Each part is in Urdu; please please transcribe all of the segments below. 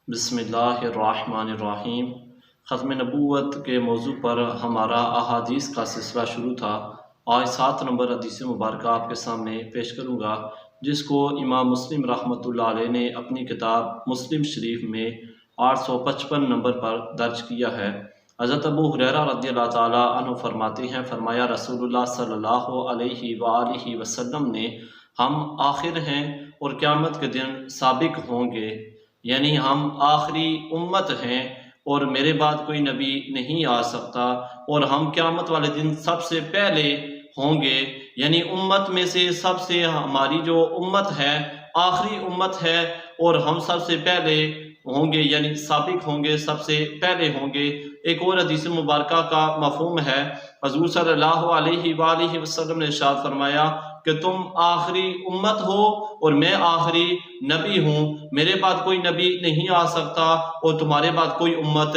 بسم اللہ الرحمن الرحیم۔ ختم نبوت کے موضوع پر ہمارا احادیث کا سلسلہ شروع تھا۔ آج 7 نمبر حدیث مبارکہ آپ کے سامنے پیش کروں گا، جس کو امام مسلم رحمۃ اللہ علیہ نے اپنی کتاب مسلم شریف میں 855 نمبر پر درج کیا ہے۔ حضرت ابو ہریرہ رضی اللہ تعالیٰ عنہ فرماتے ہیں، فرمایا رسول اللہ صلی اللہ علیہ وآلہ وسلم نے، ہم آخر ہیں اور قیامت کے دن سابق ہوں گے، یعنی ہم آخری امت ہیں اور میرے بعد کوئی نبی نہیں آ سکتا، اور ہم قیامت والے دن سب سے پہلے ہوں گے، یعنی امت میں سے سب سے ہماری جو امت ہے آخری امت ہے اور ہم سب سے پہلے ہوں گے، یعنی سابق ہوں گے، سب سے پہلے ہوں گے۔ ایک اور حدیث مبارکہ کا مفہوم ہے، حضور صلی اللہ علیہ وآلہ وسلم نے ارشاد فرمایا کہ تم آخری امت ہو اور میں آخری نبی ہوں، میرے بعد کوئی نبی نہیں آ سکتا اور تمہارے بعد کوئی امت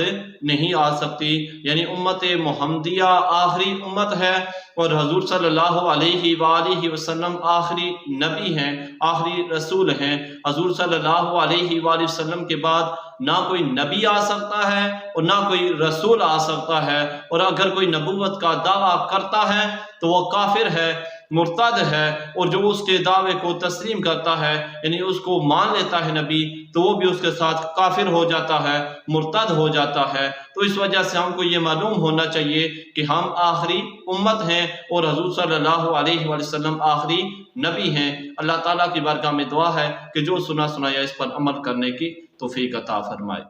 نہیں آ سکتی، یعنی امت محمدیہ آخری امت ہے اور حضور صلی اللہ علیہ وآلہ وسلم آخری نبی ہیں، آخری رسول ہیں۔ حضور صلی اللہ علیہ وآلہ وسلم کے بعد نہ کوئی نبی آ سکتا ہے اور نہ کوئی رسول آ سکتا ہے، اور اگر کوئی نبوت کا دعویٰ کرتا ہے تو وہ کافر ہے، مرتد ہے، اور جو اس کے دعوے کو تسلیم کرتا ہے، یعنی اس کو مان لیتا ہے نبی، تو وہ بھی اس کے ساتھ کافر ہو جاتا ہے، مرتد ہو جاتا ہے۔ تو اس وجہ سے ہم کو یہ معلوم ہونا چاہیے کہ ہم آخری امت ہیں اور حضور صلی اللہ علیہ وآلہ وسلم آخری نبی ہیں۔ اللہ تعالیٰ کی بارگاہ میں دعا ہے کہ جو سنا سنایا اس پر عمل کرنے کی توفیق عطا فرمائے۔